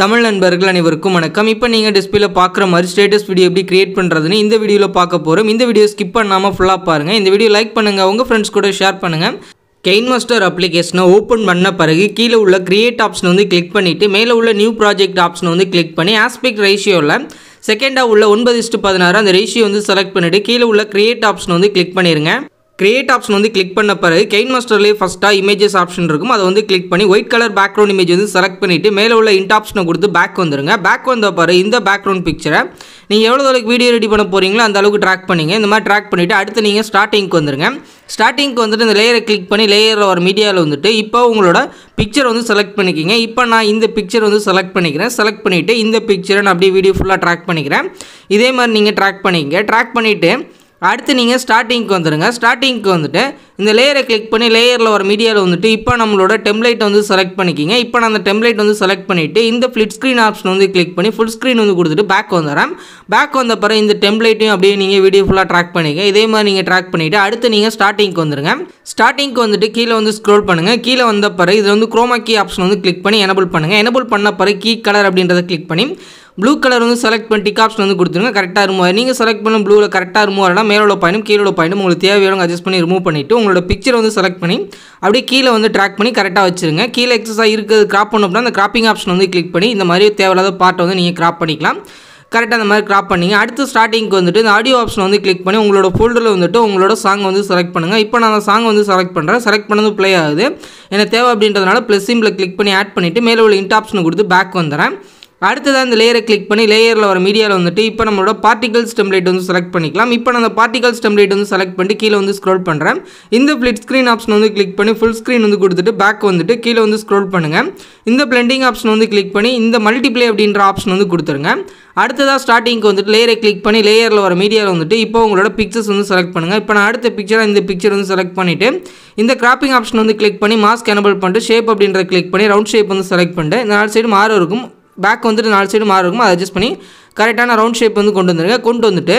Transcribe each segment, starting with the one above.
தமிழ் நண்பர்கள் அனைவருக்கும் வணக்கம். இப்போ நீங்கள் டிஸ்பிளேல பார்க்குற மாதிரி ஸ்டேட்டஸ் வீடியோ எப்படி கிரியேட் பண்ணுறதுன்னு இந்த வீடியோவில் பார்க்க போகிறோம். இந்த வீடியோ ஸ்கிப் பண்ணாமல் ஃபுல்லாக பாருங்கள். இந்த வீடியோ லைக் பண்ணுங்கள், உங்கள் ஃப்ரெண்ட்ஸ் கூட ஷேர் பண்ணுங்கள். கெயின்மாஸ்டர் அப்ளிகேஷனை ஓப்பன் பண்ண பிறகு கீழே உள்ள கிரியேட் ஆப்ஷனை வந்து கிளிக் பண்ணிவிட்டு மேலே உள்ள நியூ ப்ராஜெக்ட் ஆப்ஷனை வந்து கிளிக் பண்ணி ஆஸ்பெக்ட் ரேஷியோவில் செகண்டாக உள்ள 9:16 அந்த ரேஷியோ வந்து செலக்ட் பண்ணிவிட்டு கீழே உள்ள கிரியேட் ஆப்ஷனை வந்து கிளிக் பண்ணிடுங்க. கிரியேட் ஆப்ஷன் வந்து கிளிக் பண்ண பிறகு கெயின்மாஸ்டர்லேயே ஃபஸ்ட்டாக இமேஜஸ் ஆப்ஷன் இருக்கும். அதை வந்து கிளிக் பண்ணி ஒயிட் கலர் பேக்ரவுண்ட் இமேஜ் வந்து செலக்ட் பண்ணிவிட்டு மேலே உள்ள இன்ட் ஆப்ஷனை கொடுத்து பேக் வந்துடுங்க. பேக் வந்த பிறகு இந்த பேக்ரவுண்ட் பிக்சரை நீங்கள் எவ்வளோ அளவுக்கு வீடியோ ரெடி பண்ண போகிறீங்களோ அந்த அளவுக்கு ட்ராக் பண்ணிங்க. இந்த மாதிரி ட்ராக் பண்ணிவிட்டு அடுத்து நீங்கள் ஸ்டார்டிங்க்கு வந்துடுங்க. ஸ்டார்டிங்க்கு வந்துட்டு இந்த லேயரை கிளிக் பண்ணி லேயரில் ஒரு மீடியாவில் வந்துட்டு இப்போ உங்களோட பிக்சர் வந்து செலக்ட் பண்ணிக்கிங்க. இப்போ நான் இந்த பிக்சர் வந்து செலக்ட் பண்ணிக்கிறேன். செலக்ட் பண்ணிவிட்டு இந்த பிக்சரை நான் அப்படியே வீடியோ ஃபுல்லாக ட்ராக் பண்ணிக்கிறேன். இதே மாதிரி நீங்கள் ட்ராக் பண்ணிக்கங்க. ட்ராக் பண்ணிவிட்டு அடுத்து நீங்கள் ஸ்டார்டிங்க்கு வந்துடுங்க. ஸ்டார்டிங்க்கு வந்துட்டு இந்த லேயரை கிளிக் பண்ணி லேயரில் ஒரு மீடியாவில் வந்துட்டு இப்போ நம்மளோட டெம்ப்ளேட் வந்து செலக்ட் பண்ணிக்கிங்க. இப்போ நான் அந்த டெம்ப்ளேட் வந்து செலக்ட் பண்ணிவிட்டு இந்த ஃப்ளிட் ஸ்க்ரீன் ஆப்ஷன் வந்து கிளிக் பண்ணி ஃபுல் ஸ்க்ரீன் வந்து கொடுத்துட்டு பேக் வந்துடுறேன். பேக் வந்த பிறகு இந்த டெம்ப்ளேட்டையும் அப்படியே நீங்கள் வீடியோ ஃபுல்லாக ட்ராக் பண்ணிக்க. இதே மாதிரி நீங்கள் ட்ராக் பண்ணிவிட்டு அடுத்து நீங்கள் ஸ்டார்டிங்க்கு வந்துடுங்க. ஸ்டார்டிங்க்கு வந்துட்டு கீழே வந்து ஸ்க்ரோல் பண்ணுங்கள். கீழே வந்த பிறகு இது வந்து குரோமா கீ ஆப்ஷன் வந்து கிளிக் பண்ணி எனபிள் பண்ணுங்கள். எனபிள் பண்ண பிறகு கீ கலர் அப்படின்றத கிளிக் பண்ணி ப்ளூ கலர் வந்து செலக்ட் பண்ணி டிக் ஆப்ஷன் வந்து கொடுத்துருங்க. கரெக்டாக ரிமூவ் நீங்கள் செலக்ட் பண்ண ப்ளூவில் கரெக்டாக ரிமூவ் ஆகலாம். மேலோட பாயிண்டும் கீழோட பாயிண்டும் உங்களுக்கு தேவையான அட்ஜஸ்ட் பண்ணி ரிமூவ் பண்ணிவிட்டு உங்களோட பிக்சர் வந்து செலக்ட் பண்ணி அப்படியே கீழே வந்து ட்ராக் பண்ணி கரெக்டாக வச்சுருங்க. கீழே எக்ஸஸாக இருக்கிறது கிராப் பண்ணோம் அப்படின்னா அந்த கிராப்பிங் ஆப்ஷன் வந்து கிளிக் பண்ணி இந்த மாதிரி தேவையில்லாத பார்ட்டை வந்து நீங்கள் கிராப் பண்ணிக்கலாம். கரெக்டாக அந்த மாதிரி கிராப் பண்ணிங்க. அடுத்து ஸ்டார்டிங்க்கு வந்துட்டு இந்த ஆடியோ ஆப்ஷன் வந்து கிளிக் பண்ணி உங்களோட ஃபோல்டரில் வந்துட்டு உங்களோட சாங் வந்து செலக்ட் பண்ணுங்கள். இப்போ நான் அந்த சாங் வந்து செலக்ட் பண்ணுறேன். செலக்ட் பண்ணது ப்ளே ஆகுது. எனக்கு தேவை அப்படின்றதுனால ப்ளஸ் சிம்பில் கிளிக் பண்ணி ஆட் பண்ணிவிட்டு மேலே உள்ள இன்ட் ஆப்ஷனை கொடுத்து பேக் வந்துடுறேன். அடுத்ததான் இந்த லேயரை கிளிக் பண்ணி லேயரில் வர மீடியாவில் வந்துட்டு இப்போ நம்மளோட பார்ட்டிகல்ஸ் டெம்ப்ளேட் வந்து செலக்ட் பண்ணிக்கலாம். இப்போ நான் அந்த பார்ட்டிகல்ஸ் டெம்ப்ளேட் வந்து செலக்ட் பண்ணிட்டு கீழே வந்து ஸ்க்ரோல் பண்ணுறேன். இந்த ஃப்ளிட் ஸ்க்ரீன் ஆப்ஷன் வந்து கிளிக் பண்ணி ஃபுல் ஸ்க்ரீன் வந்து கொடுத்துட்டு பேக் வந்துட்டு கீழே வந்து ஸ்க்ரோல் பண்ணுங்கள். இந்த பிளெண்டிங் ஆப்ஷன் வந்து கிளிக் பண்ணி இந்த மல்டிப்ளே அப்படின்ற ஆப்ஷன் வந்து கொடுத்துருங்க. அடுத்ததாக ஸ்டார்டிங்க்கு வந்துட்டு லேயரை கிளிக் பண்ணி லேயரில் வர மீடியாவில் வந்துட்டு இப்போ உங்களோட பிக்சர்ஸ் வந்து செலக்ட் பண்ணுங்கள். இப்போ நான் அடுத்த பிக்சரை இந்த பிக்சர் வந்து செலக்ட் பண்ணிவிட்டு இந்த கிராப்பிங் ஆப்ஷன் வந்து கிளிக் பண்ணி மாஸ்க் எனபிள் பண்ணிட்டு ஷேப் அப்படின்றத கிளிக் பண்ணி ரவுண்ட் ஷேப் வந்து செலக்ட் பண்ணிட்டு இந்த 4 சைடு மாறும் இருக்கும். பேக் வந்துட்டு 4 சைடு மாறும் இருக்கும். அதை அட்ஜஸ்ட் பண்ணி கரெக்டான ரவுண்ட் ஷேப் வந்து கொண்டு வந்துடுங்க. கொண்டு வந்துட்டு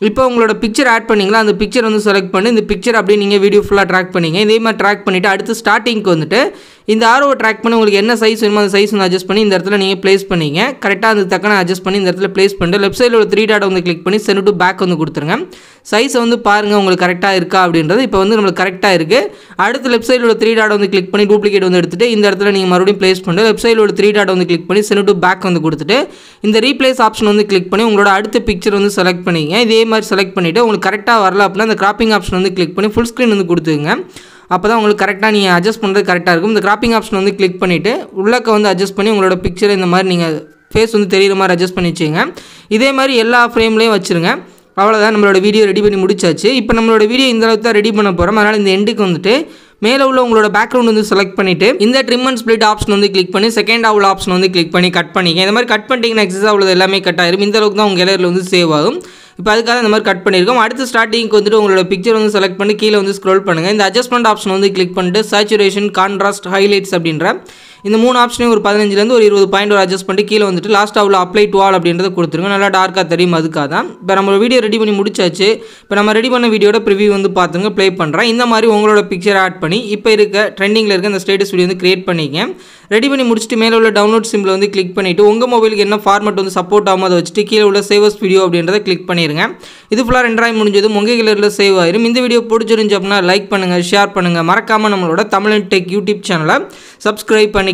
இப்போ உங்களோட பிக்சர் ஆட் பண்ணிங்களா அந்த பிக்சர் வந்து செலக்ட் பண்ணி இந்த பிக்சர் அப்படியே நீங்கள் வீடியோ ஃபுல்லாக ட்ராக் பண்ணிங்க. இதே மாதிரி ட்ராக் பண்ணிவிட்டு அடுத்து ஸ்டார்டிங்க்கு வந்துட்டு இந்த ஆரோவை ட்ராக் பண்ணி உங்களுக்கு என்ன சைஸ் வேணுமோ அந்த சைஸ் வந்து அட்ஜஸ்ட் பண்ணி இந்த இடத்துல நீங்கள் ப்ளேஸ் பண்ணிங்க. கரெக்டாக அந்த தக்கன அட்ஜஸ்ட் பண்ணி இந்த இடத்துல ப்ளேஸ் பண்ணிட்டு லெஃப்ட் சைடில் ஒரு 3 டாட் வந்து கிளிக் பண்ணி சென்ட் டு பேக் வந்து கொடுத்துருங்க. சைஸை வந்து பாருங்கள் உங்களுக்கு கரெக்டாக இருக்கா அப்படின்றது. இப்போ வந்து நம்மளுக்கு கரெக்டாக இருக்குது. அடுத்து லெஃப்ட் சைடில் ஒரு 3 டாட் வந்து கிளிக் பண்ணி டூப்ளிகேட் வந்து எடுத்துகிட்டு இந்த இடத்துல நீங்கள் மறுபடியும் ப்ளேஸ் பண்ணிட்டு லெஃப்ட் சைடில் ஒரு 3 டாட் வந்து கிளிக் பண்ணி சென்ட் டு பேக் வந்து கொடுத்துட்டு இந்த ரீப்ளேஸ் ஆப்ஷன் வந்து கிளிக் பண்ணி உங்களோட அடுத்த பிக்சர் வந்து செலக்ட் பண்ணிங்க. இதே மாதிரி செலக்ட் பண்ணிவிட்டு உங்களுக்கு கரெக்டாக வரல அப்படின்னா அந்த கிராப்பிங் ஆப்ஷன் வந்து கிளிக் பண்ணி ஃபுல் ஸ்க்ரீன் வந்து கொடுத்துங்க. அப்போ தான் உங்களுக்கு கரெக்டாக நீங்கள் அட்ஜஸ்ட் பண்ணுறது கரெக்டாக இருக்கும். இந்த கிராப்பிங் ஆப்ஷன் வந்து கிளிக் பண்ணிவிட்டு உள்ளக்க வந்து அட்ஜஸ்ட் பண்ணி உங்களோட பிக்சரை இந்த மாதிரி நீங்கள் ஃபேஸ் வந்து தெரிகிற மாதிரி அட்ஜஸ்ட் பண்ணி வச்சுங்க. இதே மாதிரி எல்லா ஃப்ரேம்லேயும் வச்சுருங்க. அவ்வளோதான், நம்மளோட வீடியோ ரெடி பண்ணி முடிச்சாச்சு. இப்போ நம்மளோட வீடியோ இந்த அளவுக்கு தான் ரெடி பண்ண போகிறோம். அதனால் இந்த எண்டுக்கு வந்துட்டு மேலே உள்ள உங்களோட பேக்ரவுண்ட் வந்து செலக்ட் பண்ணிவிட்டு இந்த ட்ரிம் அண்ட் ஸ்ப்ளிட் ஆப்ஷன் வந்து கிளிக் பண்ணி செகண்டாக உள்ள ஆப்ஷன் வந்து கிளிக் பண்ணி கட் பண்ணிங்க. இந்த மாதிரி கட் பண்ணிட்டீங்கன்னா எக்ஸஸாக உள்ளது எல்லாமே கட் ஆயிரும். இந்த அளவுக்கு தான் உங்கள் கேலரியில் வந்து சேவ் ஆகும். இப்போ அதுக்காக இந்த மாதிரி கட் பண்ணியிருக்கோம். அடுத்து ஸ்டார்டிங்க்கு வந்துட்டு உங்களோட பிக்சர் வந்து செலக்ட் பண்ணி கீழே வந்து ஸ்க்ரோல் பண்ணுங்கள். இந்த அட்ஜஸ்ட்மெண்ட் ஆப்ஷன் வந்து கிளிக் பண்ணிட்டு சேச்சுரேஷன், கான்ட்ராஸ்ட், ஹைலைட்ஸ் அப்படின்ற இந்த 3 ஆப்ஷனையும் ஒரு 15லேருந்து ஒரு 20 பாயிண்ட் ஒரு அட்ஜஸ்ட் பண்ணிட்டு கீழே வந்துட்டு லாஸ்ட்டாக உள்ள அப்ளை டு ஆல் அப்படின்றத கொடுத்துருங்க. நல்லா டார்க்காக தெரியும். அதுக்காக தான் இப்போ நம்ம வீடியோ ரெடி பண்ணி முடிச்சாச்சு. இப்போ நம்ம ரெடி பண்ண வீடியோட ப்ரிவியூ வந்து பார்த்துங்க, ப்ளே பண்ணுறேன். இந்த மாதிரி உங்களோட பிக்சர் ஆட் பண்ணி இப்போ இருக்க ட்ரெண்டிங்கில் இருக்க இந்த ஸ்டேட்டஸ் வீடியோ வந்து கிரியேட் பண்ணிங்க. ரெடி பண்ணி முடிச்சுட்டு மேலே உள்ள டவுன்லோட் சிம்பிள் வந்து கிளிக் பண்ணிவிட்டு உங்கள் மொபைலுக்கு என்ன ஃபார்மேட் வந்து சப்போர்ட் ஆகும் அதை வச்சுட்டு கீழே உள்ள சேவஸ் வீடியோ அப்படின்றத கிளிக் பண்ணிடுங்க. இது ஃபுல்லாக 2 முடிஞ்சதும் உங்கள் கேலரியில் சேவ் ஆயிரும். இந்த வீடியோ பிடிச்சிருந்துச்சு அப்படின்னா லைக் பண்ணுங்கள், ஷேர் பண்ணுங்கள். மறக்காமல் நம்மளோட தமிழ் டெக் யூடியூப் சேனலை சப்ஸ்கிரைப் பண்ணிக்கிங்க.